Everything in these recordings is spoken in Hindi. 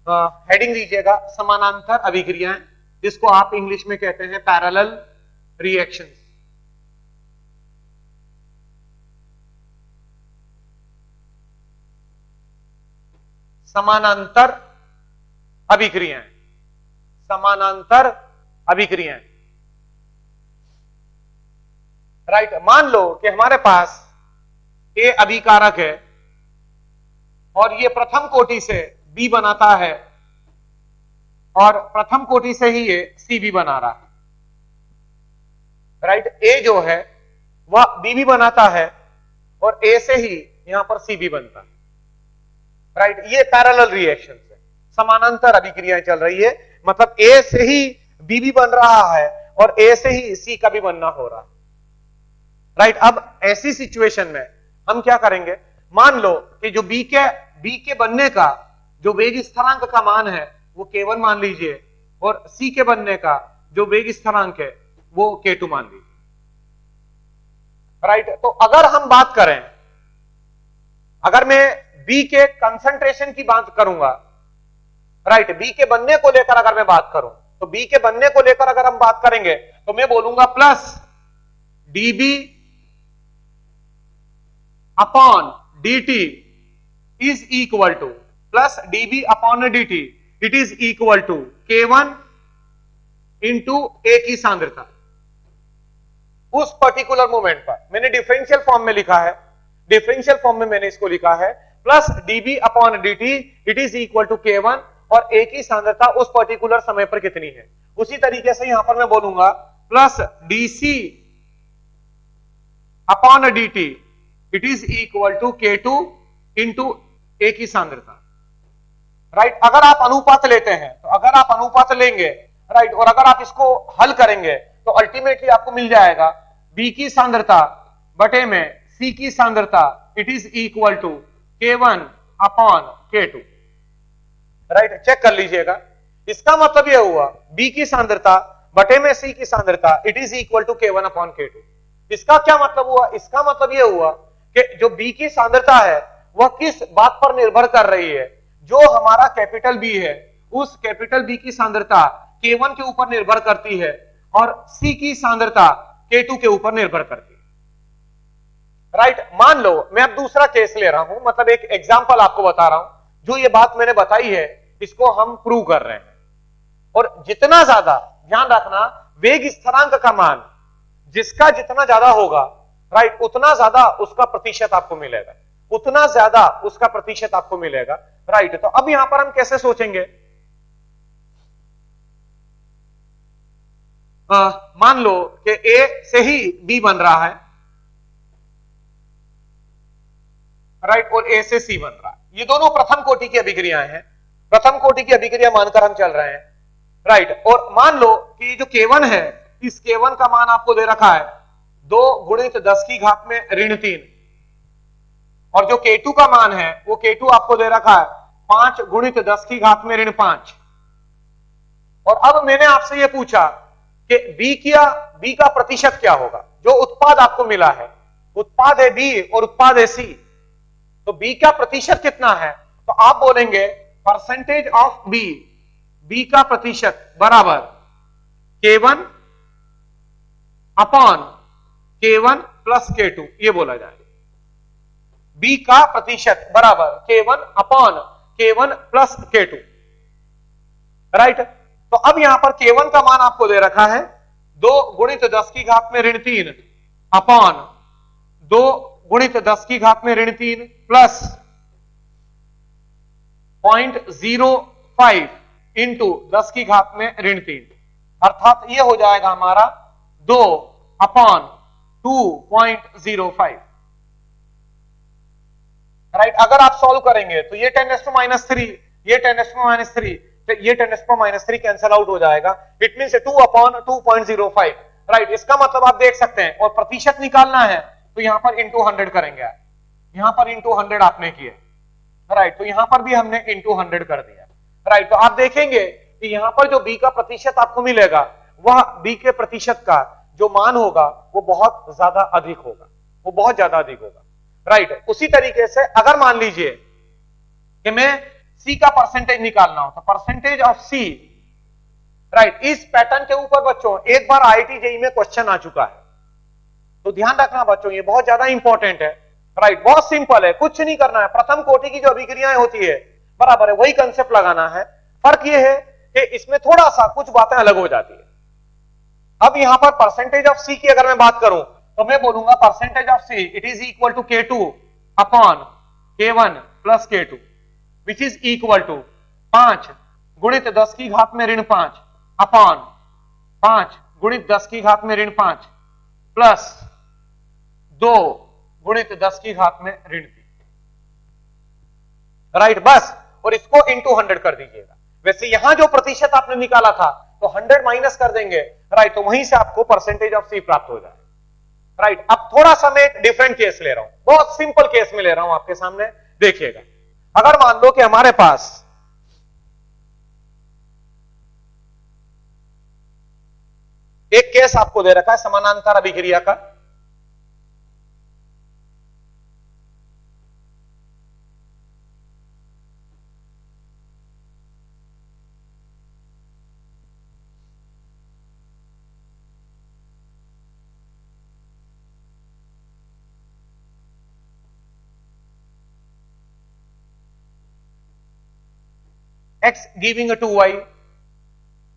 हेडिंग लीजिएगा समानांतर अभिक्रियाएं, जिसको आप इंग्लिश में कहते हैं पैरेलल रिएक्शंस। समानांतर अभिक्रियाएं, समानांतर अभिक्रियाएं। राइट, मान लो कि हमारे पास ए अभिकारक है और ये प्रथम कोटि से बी बनाता है और प्रथम कोटि से ही ये सी भी बना रहा है। राइट, ए जो है वह बी भी बनाता है और ए से ही यहां पर सी भी बनता है। राइट, ये पैरेलल रिएक्शन है, समानांतर अभिक्रियाएं चल रही है, मतलब ए से ही बी भी बन रहा है और ए से ही सी का भी बनना हो रहा है। राइट, अब ऐसी सिचुएशन में हम क्या करेंगे, मान लो कि जो बी के बनने का जो वेग स्थिरांक का मान है वो K1 मान लीजिए और सी के बनने का जो वेग स्थिरांक है वो K2 मान लीजिए। राइट, तो अगर हम बात करें, अगर मैं बी के कंसंट्रेशन की बात करूंगा, राइट, बी के बनने को लेकर अगर मैं बात करूं, तो बी के बनने को लेकर अगर हम बात करेंगे तो मैं बोलूंगा plus dB upon dt is equal to plus dB upon dt, it is equal to K1 into A की सांद्रता। उस पर्टिकुलर मोमेंट पर मैंने डिफरेंशियल फॉर्म में लिखा है, डिफरेंशियल फॉर्म में मैंने इसको लिखा है plus dB upon dt, it is equal to K1 और A की सांद्रता उस पर्टिकुलर समय पर कितनी है। उसी तरीके से यहां पर मैं बोलूंगा plus dC upon dt, it is equal to K2 into A की सांद्रता। राइट, अगर आप अनुपात लेते हैं तो अगर आप अनुपात लेंगे, राइट, और अगर आप इसको हल करेंगे तो अल्टीमेटली आपको मिल जाएगा B की सांद्रता बटे में C की सांद्रता, it is equal to K1 upon K2। Right, check कर लीजिएगा, इसका मतलब यह हुआ B की सांद्रता बटे में C की सांद्रता, it is equal to K1 upon K2। इसका क्या मतलब हुआ, इसका मतलब यह हुआ कि जो B की सांद्रता है वह किस बात पर निर्भर कर रही है, जो हमारा कैपिटल B है उस कैपिटल B की सांद्रता K1 के ऊपर निर्भर करती है और C की सांद्रता K2 के ऊपर निर्भर करती है। राइट, मान लो मैं अब दूसरा केस ले रहा हूं, मतलब एक एग्जांपल आपको बता रहा हूं, जो ये बात मैंने बताई है इसको हम प्रूव कर रहे हैं। और जितना ज्यादा ध्यान रखना, वेग स्थिरांक का मान जिसका जितना ज्यादा होगा, राइट, उतना ज्यादा उसका प्रतिशत आपको मिलेगा, उतना ज्यादा उसका प्रतिशत आपको मिलेगा। राइट, तो अब यहां पर हम कैसे सोचेंगे, मान लो कि A से ही B बन रहा है, राइट, और A से C बन रहा है। ये दोनों प्रथम कोटि की अभिक्रियाएं हैं, प्रथम कोटि की अभिक्रिया मानकर हम चल रहे हैं। राइट, और मान लो कि जो K1 है, इस K1 का मान आपको दे रखा है 2 गुणित 10 की घात में ऋण 3, और जो K2 का मान है वो K2 आपको दे रखा है 5 गुणित 10 की घात में ऋण 5। और अब मैंने आपसे ये पूछा कि B का प्रतिशत क्या होगा, जो उत्पाद आपको मिला है, उत्पाद है B और उत्पाद है C, तो B का प्रतिशत कितना है, तो आप बोलेंगे परसेंटेज ऑफ B का प्रतिशत बराबर K1 upon K1 plus K2, ये बोला जाए। B का प्रतिशत बराबर K1 upon K1 plus K2। Right, तो अब यहां पर K1 का मान आपको दे रखा है 2 गुणित 10 की घात में ऋण 3 अपॉन 2 गुणित 10 की घात में ऋण 3 प्लस 0.05 इंटू 10 की घात में ऋण 3, अर्थात यह हो जाएगा हमारा 2 अपॉन 2.05। राइट, अगर आप सॉल्व करेंगे तो ये 10⁻3, ये 10⁻3, तो ये 10⁻3 कैंसल आउट हो जाएगा, इट मींस 2 अपॉन 2.05। राइट, इसका मतलब आप देख सकते हैं, और प्रतिशत निकालना है तो यहां पर इंटू 100 करेंगे, यहां पर इंटू 100 आपने किया। राइट, तो यहां पर भी हमने इंटू 100 कर दिया। राइट, तो आप देखेंगे कि यहां पर जो B का प्रतिशत आपको मिलेगा वह B के प्रतिशत का जो मान होगा वो बहुत ज्यादा अधिक होगा, वो बहुत ज्यादा अधिक होगा। राइट, उसी तरीके से अगर मान लीजिए कि मैं सी का परसेंटेज निकालना हो तो परसेंटेज ऑफ सी, राइट, इस पैटर्न के ऊपर बच्चों एक बार आईआईटी जेईई में क्वेश्चन आ चुका है, तो ध्यान रखना बच्चों, ये बहुत ज्यादा इंपॉर्टेंट है, राइट। बहुत सिंपल है, कुछ नहीं करना है, प्रथम कोटि की जो अभिक्रियाएं होती है बराबर है वही कंसेप्ट लगाना है। फर्क ये है कि इसमें थोड़ा सा कुछ बातें अलग हो जाती है। अब यहां पर परसेंटेज ऑफ सी की अगर मैं बात करूं तो मैं बोलूंगा percentage of C it is equal to K2 upon K1 plus K2 which is equal to 5 गुणित 10 की घात में ऋण 5 अपॉन 5 गुणित 10 की घात में ऋण 5 प्लस 2 गुणित 10 की घात में ऋण 3, राइट, बस। और इसको इंटू 100 कर दीजिएगा। वैसे यहां जो प्रतिशत आपने निकाला था तो 100 माइनस कर देंगे, राइट, तो वहीं से आपको परसेंटेज ऑफ सी प्राप्त हो जाए, राइट। अब थोड़ा सा मैं एक डिफरेंट केस ले रहा हूं, बहुत सिंपल केस में ले रहा हूं आपके सामने, देखिएगा। अगर मान लो कि हमारे पास एक केस आपको दे रखा है समानांतर अभिक्रिया का, x giving 2y,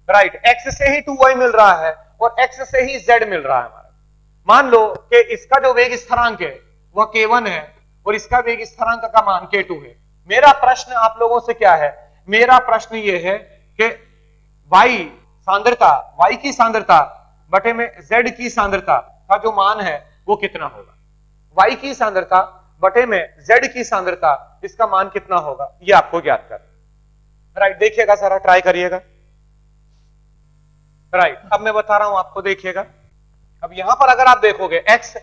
right, x से ही 2y मिल रहा है और x से ही z मिल रहा है हमारा। मान लो कि इसका जो वेग स्थिरांक है वह K1 है और इसका वेग स्थिरांक का मान K2 है। मेरा प्रश्न आप लोगों से क्या है, मेरा प्रश्न यह है कि y सांद्रता, y की सांद्रता बटे में z की सांद्रता का जो मान है वो कितना होगा। y की सांद्रता बटे में z की सांद्रता, इसका मान कितना होगा ये आपको ज्ञात करना, राइट। देखिएगा जरा, ट्राई करिएगा, राइट। अब मैं बता रहा हूं आपको, देखिएगा। अब यहां पर अगर आप देखोगे x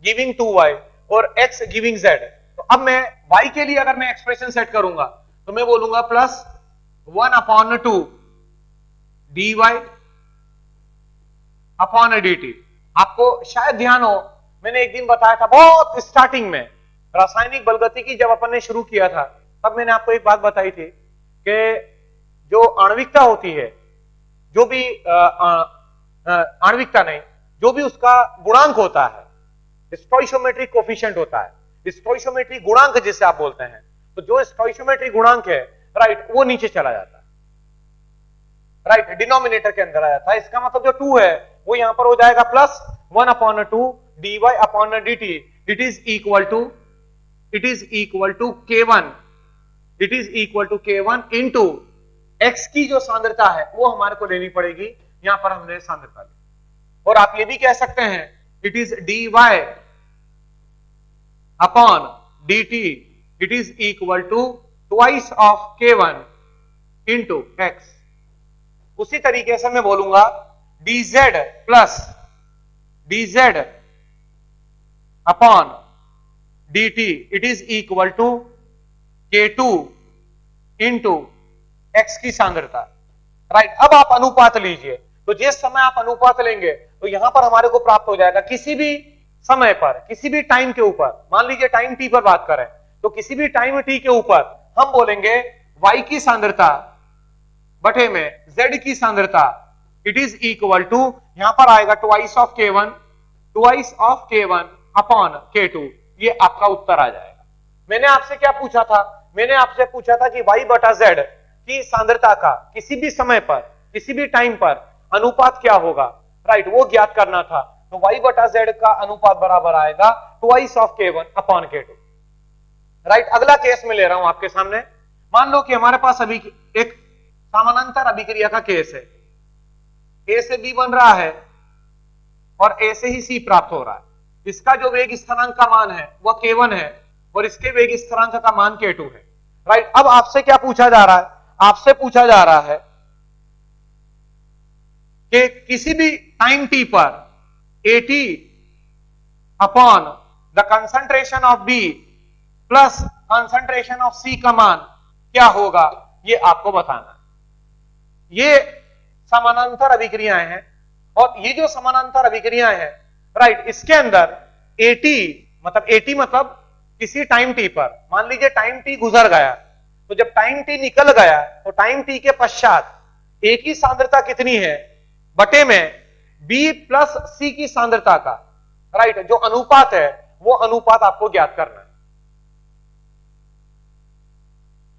गिविंग 2y और x गिविंग z, तो अब मैं y के लिए अगर मैं एक्सप्रेशन सेट करूंगा तो मैं बोलूंगा प्लस 1/2 dy अपॉन dt। आपको शायद ध्यान हो, मैंने एक दिन बताया था बहुत स्टार्टिंग में रासायनिक बलगतिकी जब अपन ने शुरू किया था, तब मैंने आपको एक बात बताई थी कि जो आणविकता होती है, जो भी आणविकता नहीं, जो भी उसका गुणांक होता है, स्टोइशियोमेट्रिक कोफिशिएंट होता है, स्टोइशियोमेट्रिक गुणांक जिसे आप बोलते हैं, तो जो स्टोइशियोमेट्रिक गुणांक है, राइट, वो नीचे चला जाता है, राइट, डिनोमिनेटर के अंदर आ जाता है। इसका मतलब जो 2 है वो यहां पर हो जाएगा plus 1/2 dy upon dt, it is equal to K1, it is equal to K1 into x की जो सांद्रता है वो हमारे को लेनी पड़ेगी, यहां पर हमने सांद्रता ली। और आप ये भी कह सकते हैं it is dy upon dt, it is equal to twice of K1 into x। उसी तरीके से मैं बोलूंगा dz plus dz upon dt, it is equal to K2 into x की सांद्रता, राइट। अब आप अनुपात लीजिए, तो जिस समय आप अनुपात लेंगे तो यहां पर हमारे को प्राप्त हो जाएगा किसी भी समय पर, किसी भी टाइम के ऊपर, मान लीजिए टाइम t पर बात करें तो किसी भी टाइम t के ऊपर हम बोलेंगे y की सांद्रता बटे में z की सांद्रता, इट इज इक्वल टू, यहां पर आएगा twice of K1 upon K2। ये आपका उत्तर आ जाएगा। मैंने आपसे क्या पूछा था, मैंने आपसे पूछा था कि y बटा z की सांद्रता का किसी भी समय पर, किसी भी टाइम पर अनुपात क्या होगा, राइट, वो ज्ञात करना था। तो y बटा z का अनुपात बराबर आएगा twice of K1 upon K2, right. अगला केस में ले रहा हूं आपके सामने। मान लो कि हमारे पास अभी एक समानांतर अभिक्रिया का केस है, A से B बन रहा है और A से ही C प्राप्त हो रहा है। इसका जो वेग स्थिरांक का मान है वह K1 है और इसके वेग स्थिरांक का मान K2 है, राइट। अब आपसे क्या पूछा जा रहा है, आपसे पूछा जा रहा है कि किसी भी टाइम t पर AT upon the concentration of B plus concentration of C का मान क्या होगा, ये आपको बताना है। ये समानांतर अभिक्रियाएं हैं और ये जो समानांतर अभिक्रियाएं हैं, राइट, इसके अंदर AT मतलब किसी टाइम t पर, मान लीजिए टाइम t गुजर गया, तो जब टाइम टी निकल गया तो टाइम टी के पश्चात ए की सांद्रता कितनी है बटे में बी प्लस सी की सांद्रता का, राइट, जो अनुपात है वो अनुपात आपको ज्ञात करना है,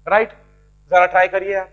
राइट। जरा ट्राई करिए आप।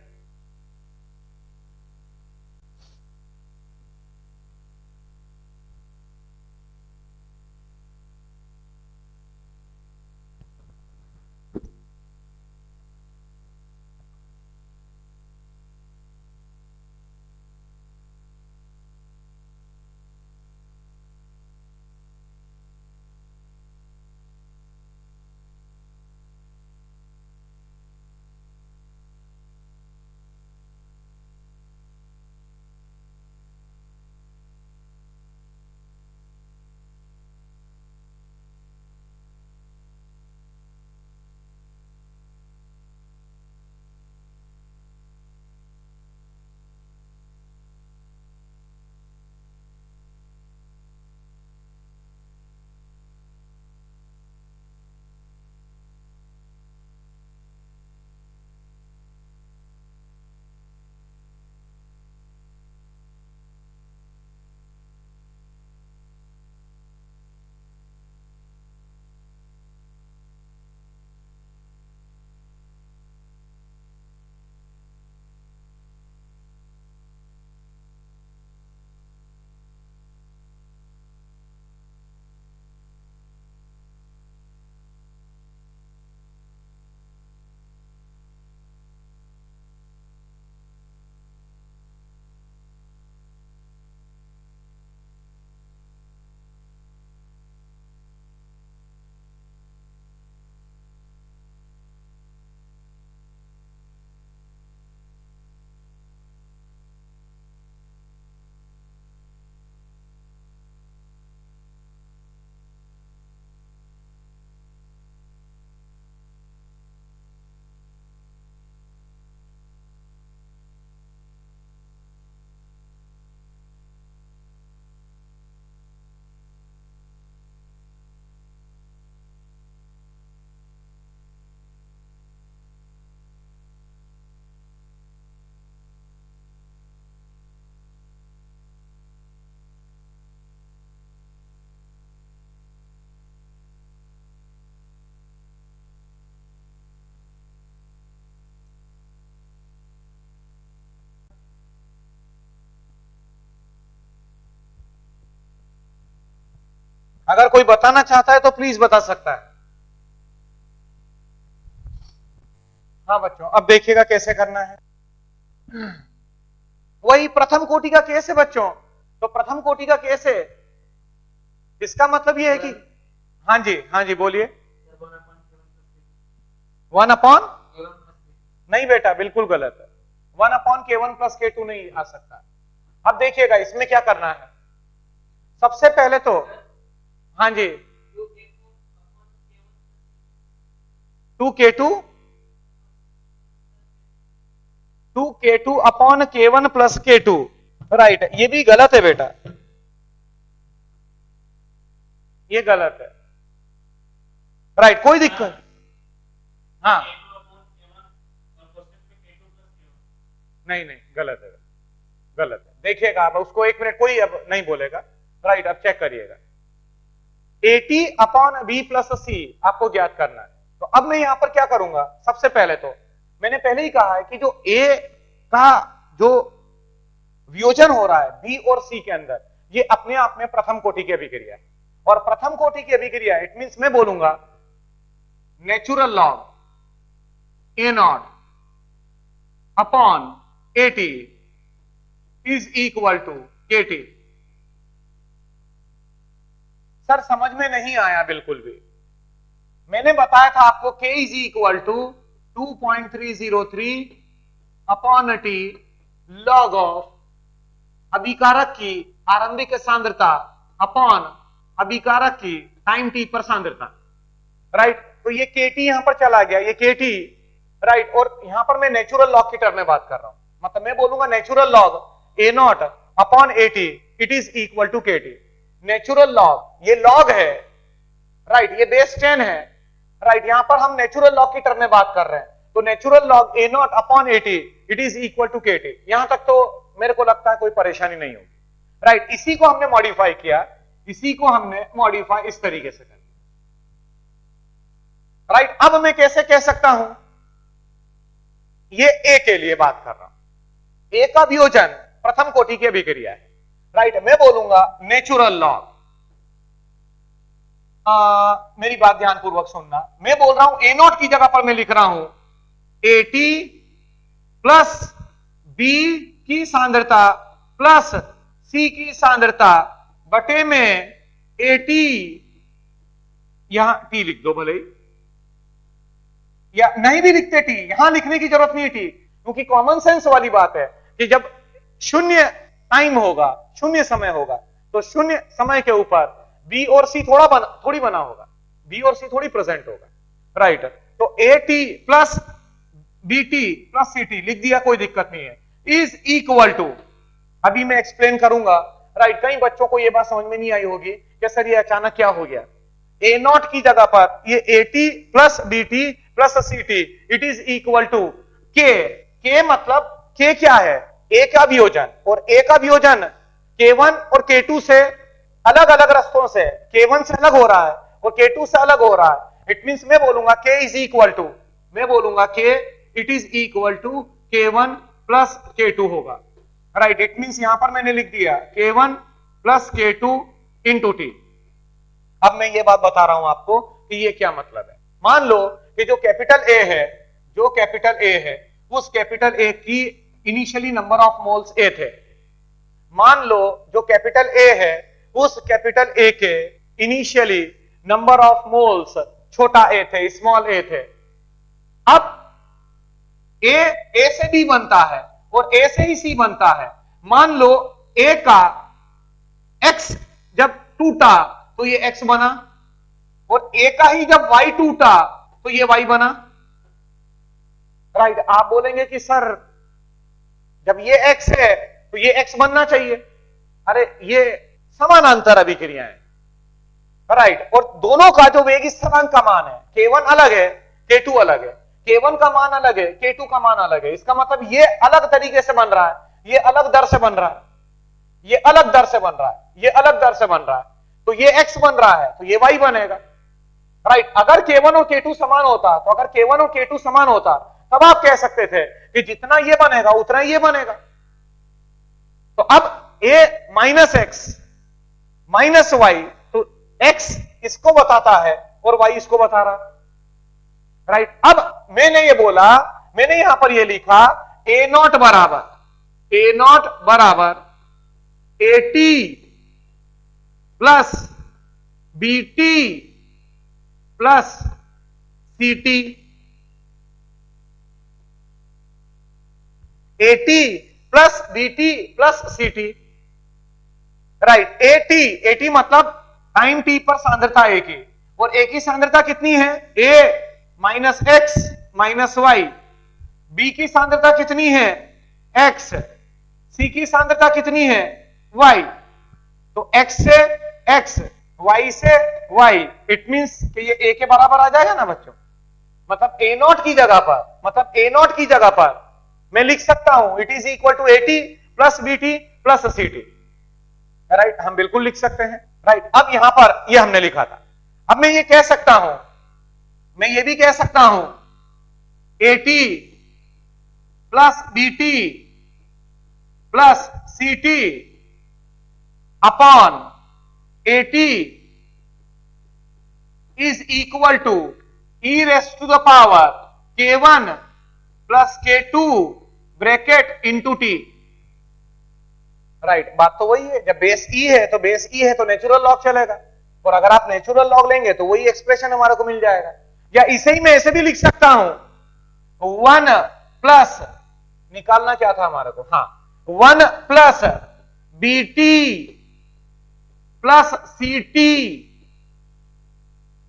अगर कोई बताना चाहता है तो प्लीज बता सकता है। हाँ बच्चों, अब देखिएगा कैसे करना है। वही प्रथम कोटि का केस है बच्चों। तो प्रथम कोटि का केस है, इसका मतलब यह है कि हाँ जी बोलिए। 1/, नहीं बेटा बिल्कुल गलत है। 1/K1 + K2 नहीं आ सकता। अब देखिएगा इसमें क्या करना है। सबसे पहले तो हाँ जी 2K2/K1 + K2, राइट, ये भी गलत है बेटा, ये गलत है, राइट, कोई दिक्कत। हाँ नहीं गलत है, गलत है। देखिएगा आप उसको, 1 मिनट, कोई अब नहीं बोलेगा, राइट। अब चेक करिएगा, AT/B + C आपको ज्ञात करना है। तो अब मैं यहां पर क्या करूंगा, सबसे पहले तो मैंने पहले ही कहा है कि जो A का जो वियोजन हो रहा है B और C के अंदर, ये अपने आप में प्रथम कोटि की अभिक्रिया है। और प्रथम कोटि की अभिक्रिया इट मींस मैं बोलूंगा natural log A0/AT is equal to KT। Sir समझ में नहीं आया बिल्कुल भी। मैंने बताया था आपको K = 2.303/T log ऑफ अभिकारक की आरंभिक सांद्रता अपॉन अभिकारक की टाइम t पर सांद्रता, राइट। तो ये KT यहां पर चला गया, ये KT, राइट। और यहां पर मैं नेचुरल लॉग की टर्म में बात कर रहा हूं, मतलब मैं बोलूंगा natural log A0/AT it is equal to KT। Natural log, ये लॉग है, राइट, ये बेस 10 है, राइट। यहां पर हम नेचुरल लॉग की टर्म में बात कर रहे हैं। तो natural log a naught upon a t it is equal to k t. यहां तक तो मेरे को लगता है कोई परेशानी नहीं होगी, राइट। इसी को हमने मॉडिफाई किया, इसी को हमने मॉडिफाई इस तरीके से कर, राइट। अब मैं कैसे कह सकता हूं, ये ए के लिए बात कर रहा हूं, ए का वियोजन प्रथम कोटि की अभिक्रिया है, राइट। मैं बोलूंगा नेचुरल लॉग, मेरी बात ध्यानपूर्वक सुनना, मैं बोल रहा हूं ए नॉट की जगह पर मैं लिख रहा हूं ए टी प्लस बी की सांद्रता प्लस सी की सांद्रता बटे में ए टी, यहां टी लिख दो भले ही, या नहीं भी लिखते टी, यहां लिखने की जरूरत नहीं है टी, क्योंकि कॉमन सेंस वाली बात है कि जब शून्य टाइम होगा, शून्य समय होगा, तो शून्य समय के ऊपर बी और सी थोड़ी बना होगा, बी और सी थोड़ी प्रेजेंट होगा, राइट। तो a t plus b t plus c t लिख दिया, कोई दिक्कत नहीं है, इज इक्वल टू, अभी मैं एक्सप्लेन करूंगा, राइट। कई बच्चों को यह बात समझ में नहीं आई होगी कि सर ये अचानक क्या हो गया, ए नॉट की जगह पर ये a t plus b t plus c t it is equal to k मतलब के क्या है, ए का वियोजन, और ए का वियोजन K1 और K2 से अलग अलग रास्तों से, K1 से अलग हो रहा है और K2 से अलग हो रहा है। इट मींस मैं बोलूंगा K इज इक्वल टू, मैं बोलूंगा K it is equal to K1 plus K2 होगा, राइट। इट मींस यहां पर मैंने लिख दिया K1 plus K2 into T. अब मैं ये बात बता रहा हूं आपको कि ये क्या मतलब है। मान लो कि जो कैपिटल ए है, जो कैपिटल ए है, उस कैपिटल ए की इनिशियली नंबर ऑफ मोल्स ए थे। मान लो जो कैपिटल ए है, उस कैपिटल ए के इनिशियली नंबर ऑफ मोल्स छोटा ए थे, स्मॉल ए थे। अब ए से बी बनता है और ए से ही सी बनता है। मान लो ए का एक्स जब टूटा तो ये एक्स बना, और ए का ही जब वाई टूटा तो ये वाई बना, राइट। आप बोलेंगे कि सर जब ये एक्स है तो ये एक्स बनना चाहिए, अरे ये समानांतर अभिक्रिया है, राइट। और दोनों का जो वेग स्थिरांक का मान है, K1 अलग है, K2 अलग है, K1 का मान अलग है, K2 का मान अलग है। इसका मतलब ये अलग तरीके से बन रहा है, ये अलग दर से बन रहा है, ये अलग दर से बन रहा है, ये अलग दर से बन रहा है, तो ये x बन रहा है तो ये y बनेगा, राइट। अगर K1 और K2 समान होता, तो अगर K1 और K2 समान होता तब आप कह सकते थे कि जितना ये बनेगा उतना ये बनेगा। तो अब a minus x minus y, तो x इसको बताता है और y इसको बता रहा है, राइट। अब मैंने ये बोला, मैंने यहां पर ये लिखा a नॉट बराबर a t plus b t plus c t, a t plus b t plus c t, right. A t मतलब टाइम टी पर सांद्रता ए की, और ए की सांद्रता कितनी है, a minus x minus y, b की सांद्रता कितनी है, एक्स, सी की सांद्रता कितनी है, वाई। तो एक्स से एक्स, वाई से वाई, इट मींस कि ये ए के बराबर आ जाएगा ना बच्चों। मतलब ए नॉट की जगह पर, मतलब ए नॉट की जगह पर मैं लिख सकता हूं it is equal to a t plus b t plus c t, right. हम बिल्कुल लिख सकते हैं, राइट। अब यहां पर ये हमने लिखा था। अब मैं ये कह सकता हूं, मैं ये भी कह सकता हूं a t plus b t plus c t upon a t is equal to e raised to the power K1 plus K2 bracket into t, right. बात तो वही है, जब बेस ई है तो बेस ई है तो नेचुरल लॉग चलेगा, और अगर आप नेचुरल लॉग लेंगे तो वही एक्सप्रेशन हमारे को मिल जाएगा। या इसे ही मैं ऐसे भी लिख सकता हूं, 1 प्लस, निकालना क्या था हमारे को, हाँ, 1 plus b t plus c t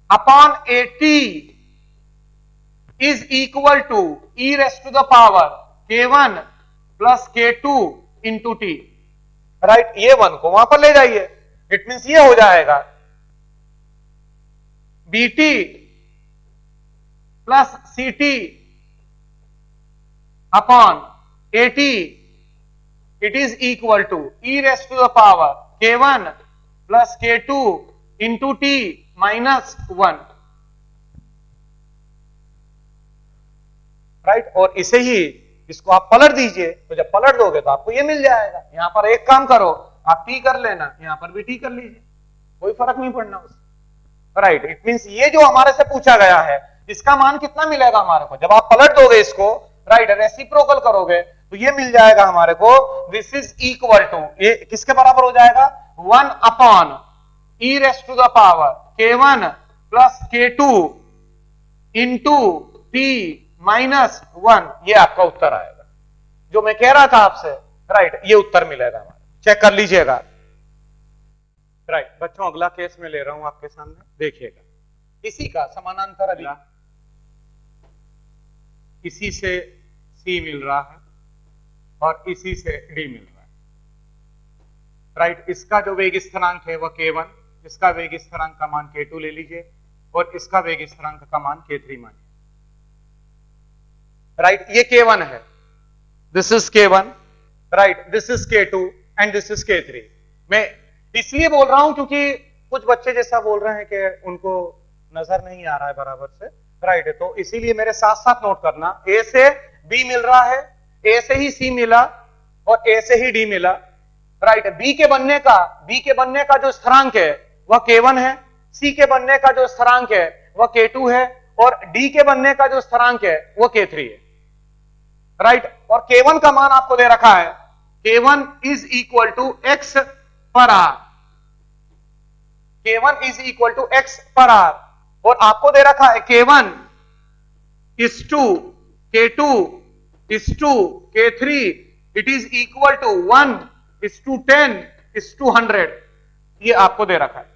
upon a t is equal to e raised to the power K1 plus K2 into t, right. ये 1 को वहां पर ले जाइए, इट मींस ये हो जाएगा b t plus c t upon AT, it is equal to e raised to the power K1 plus K2 into T minus 1, right. और इसे ही इसको आप पलट दीजिए, तो जब पलट दोगे तो आपको ये मिल जाएगा। यहां पर एक काम करो, आप T कर लेना, यहां पर भी T कर लीजिए, कोई फर्क नहीं पड़ना उससे, राइट। इट मींस ये जो हमारे से पूछा गया है इसका मान कितना मिलेगा हमारे को, जब आप पलट दोगे इसको, राइट, रेसिप्रोकल करोगे तो ये मिल जाएगा हमारे को, दिस इज इक्वल टू, ये किसके बराबर हो जाएगा, 1 upon e raised to the power K1 plus K2 into T minus 1, ये आपका उत्तर आएगा जो मैं कह रहा था आपसे, राइट। ये उत्तर मिलेगा हमारा, चेक कर लीजिएगा, राइट। बच्चों अगला केस में ले रहा हूं आपके सामने, देखिएगा। इसी का समानांतर अगला, इसी से C मिल रहा है और इसी से D मिल रहा है, राइट। इसका जो वेग स्थिरांक है वह K1, इसका वेग स्थिरांक का मान K2 ले लीजिए और इसका वेग स्थिरांक का मान K3 मानिए, राइट। ये K1 है, this is K1, right, this is K2 and this is K3। मैं इसलिए बोल रहा हूं क्योंकि कुछ बच्चे जैसा बोल रहे हैं कि उनको नजर नहीं आ रहा है बराबर से, राइट। तो इसीलिए मेरे साथ साथ नोट करना, A से B मिल रहा है, A से ही C मिला और A से ही D मिला, राइट। B के बनने का जो स्थिरांक है वह K1 है, C के बनने का जो स्थिरांक है वह K2 है और D के बनने का जो स्थिरांक है वह K3 है, राइट। और K1 का मान आपको दे रखा है, K1 is equal to x पर r, K1 is equal to x पर आर, और आपको दे रखा है K1 is to K2 is to K3, it is equal to 1 is to 10 is to 100, ये आपको दे रखा है।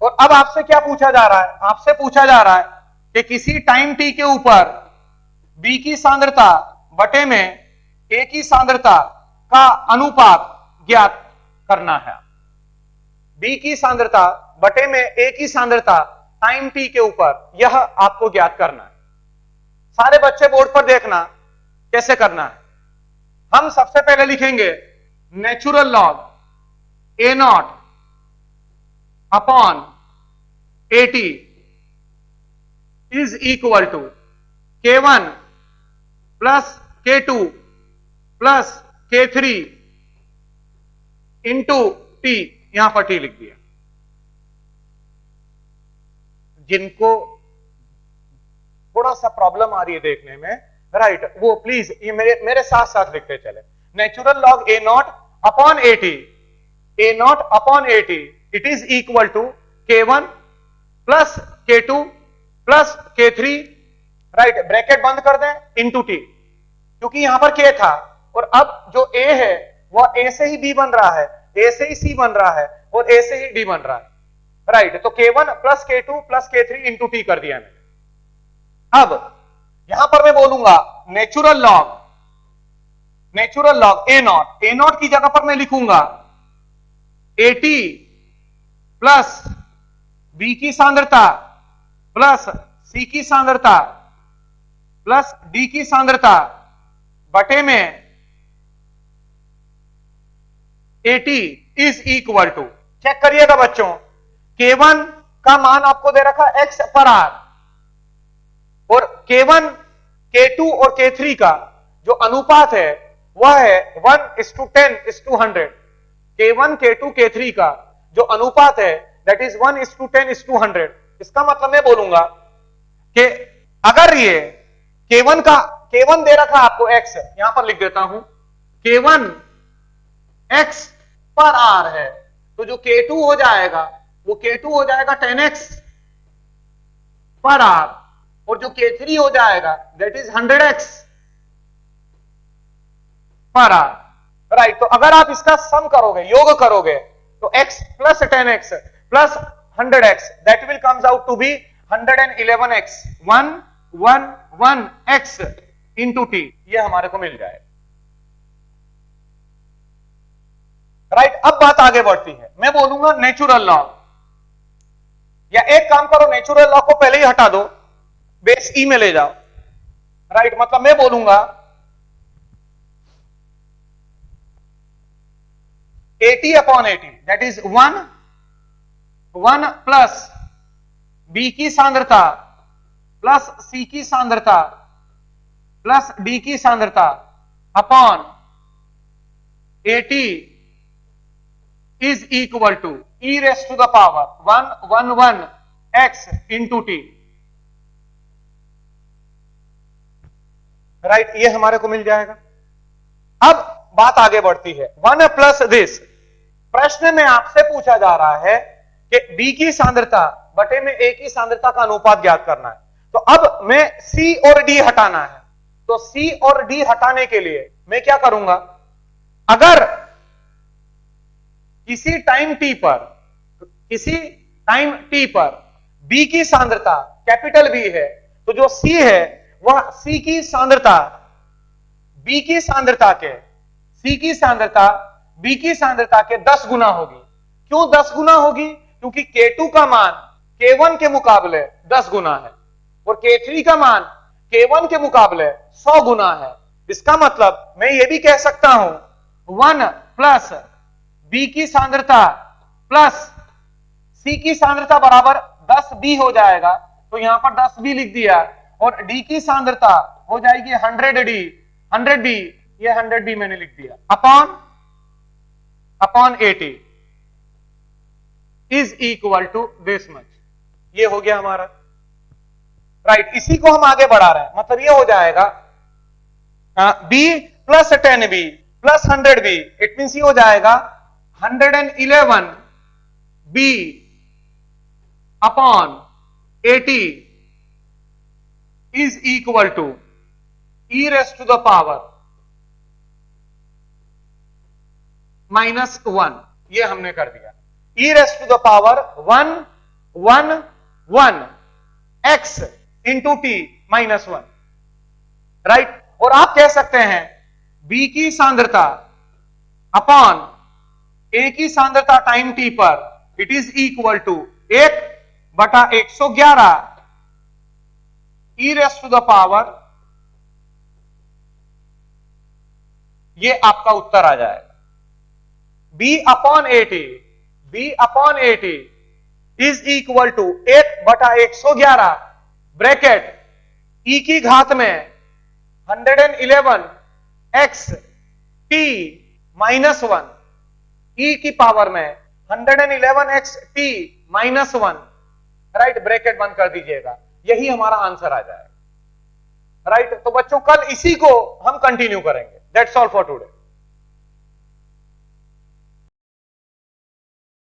और अब आपसे क्या पूछा जा रहा है, आपसे पूछा जा रहा है कि किसी टाइम t के ऊपर B की सांद्रता बटे में A की सांद्रता का अनुपात ज्ञात करना है। B की सांद्रता बटे में A की सांद्रता टाइम t के ऊपर, यह आपको ज्ञात करना है। सारे बच्चे बोर्ड पर देखना कैसे करना है। हम सबसे पहले लिखेंगे natural log A0 upon AT is equal to K1 plus K2 plus K3 into T, यहां पर T लिख दिया। जिनको थोड़ा सा प्रॉब्लम आ रही है देखने में, राइट, वो प्लीज ये मेरे साथ साथ लिखते चले। Natural log A0 upon AT, A0 upon AT it is equal to K1 plus K2 plus K3, right, bracket बंद कर दें, इंटू T, क्योंकि यहां पर K था और अब जो A है वह A से ही B बन रहा है, A से ही C बन रहा है और A से ही D बन रहा है, राइट। तो K1 plus K2 plus K3 into T कर दिया मैंने। अब यहां पर मैं बोलूंगा नेचुरल लॉग A0 की जगह पर मैं लिखूंगा AT प्लस B की सांद्रता प्लस C की सांद्रता प्लस D की सांद्रता बटे में AT is equal to, check करिएगा बच्चों, K1 का मान आपको दे रखा x पर आर और K1, K2 और K3 का जो अनुपात है वह है 1:10:100। K1, K2, K3 का जो अनुपात है दैट इज 1:10:100। इसका मतलब मैं बोलूंगा कि अगर ये K1 दे रखा आपको x, यहां पर लिख देता हूं, K1 x पर r है, तो जो K2 हो जाएगा वो K2 हो जाएगा 10x पर r और जो K3 हो जाएगा दैट इज 100x पर r, राइट। तो अगर आप इसका सम करोगे, योग करोगे, तो x plus 10x plus 100x that will comes out to be 111x, 111x into T, ये हमारे को मिल जाएगा, राइट। अब बात आगे बढ़ती है, मैं बोलूंगा नेचुरल लॉग, या एक काम करो, नेचुरल लॉग को पहले ही हटा दो, बेस E में ले जाओ, राइट मतलब मैं बोलूंगा AT upon AT that is 1 plus B की सांद्रता प्लस C की सांद्रता प्लस D की सांद्रता upon AT is equal to e raised to the power 1 x into t. Right ये हमारे को मिल जाएगा। अब बात आगे बढ़ती है 1 प्लस दिस। प्रश्न में आपसे पूछा जा रहा है कि B की सांद्रता बटे में A की सांद्रता का अनुपात ज्ञात करना है। तो अब मैं C और D हटाना है, तो C और D हटाने के लिए मैं क्या करूंगा, अगर किसी टाइम t पर B की सांद्रता कैपिटल B है, तो जो C है वह C की सांद्रता B की सांद्रता के C की सांद्रता B की सांद्रता के 10 गुना होगी। क्यों 10 गुना होगी? क्योंकि K2 का मान K1 के मुकाबले 10 गुना है और K3 का मान K1 के मुकाबले 100 गुना है। इसका मतलब मैं ये भी कह सकता हूं 1 प्लस B की सांद्रता प्लस C की सांद्रता बराबर 10B हो जाएगा। तो यहां पर 10B लिख दिया और D की सांद्रता हो जाएगी 100B, ये 100B मैंने लिख दिया upon 80 is equal to this much. ये हो गया हमारा राइट। इसी को हम आगे बढ़ा रहे हैं, मतलब ये हो जाएगा B plus 10B plus 100B, it means ये हो जाएगा 111B upon 80 is equal to e raised to the power -1। ये हमने कर दिया e raised to the power 1 x into t -1 right. और आप कह सकते हैं B की सांद्रता अपॉन A की सांद्रता टाइम t पर it is equal to 1/111 e raised to the power, ये आपका उत्तर आ जाएगा। B upon 80 is equal to 1/111 bracket e की घात में 111 x t -1, e की पावर में 111 x t -1 राइट, ब्रैकेट बंद कर दीजिएगा, यही हमारा आंसर आ जाएगा राइट। तो बच्चों कल इसी को हम कंटिन्यू करेंगे। That's all for today.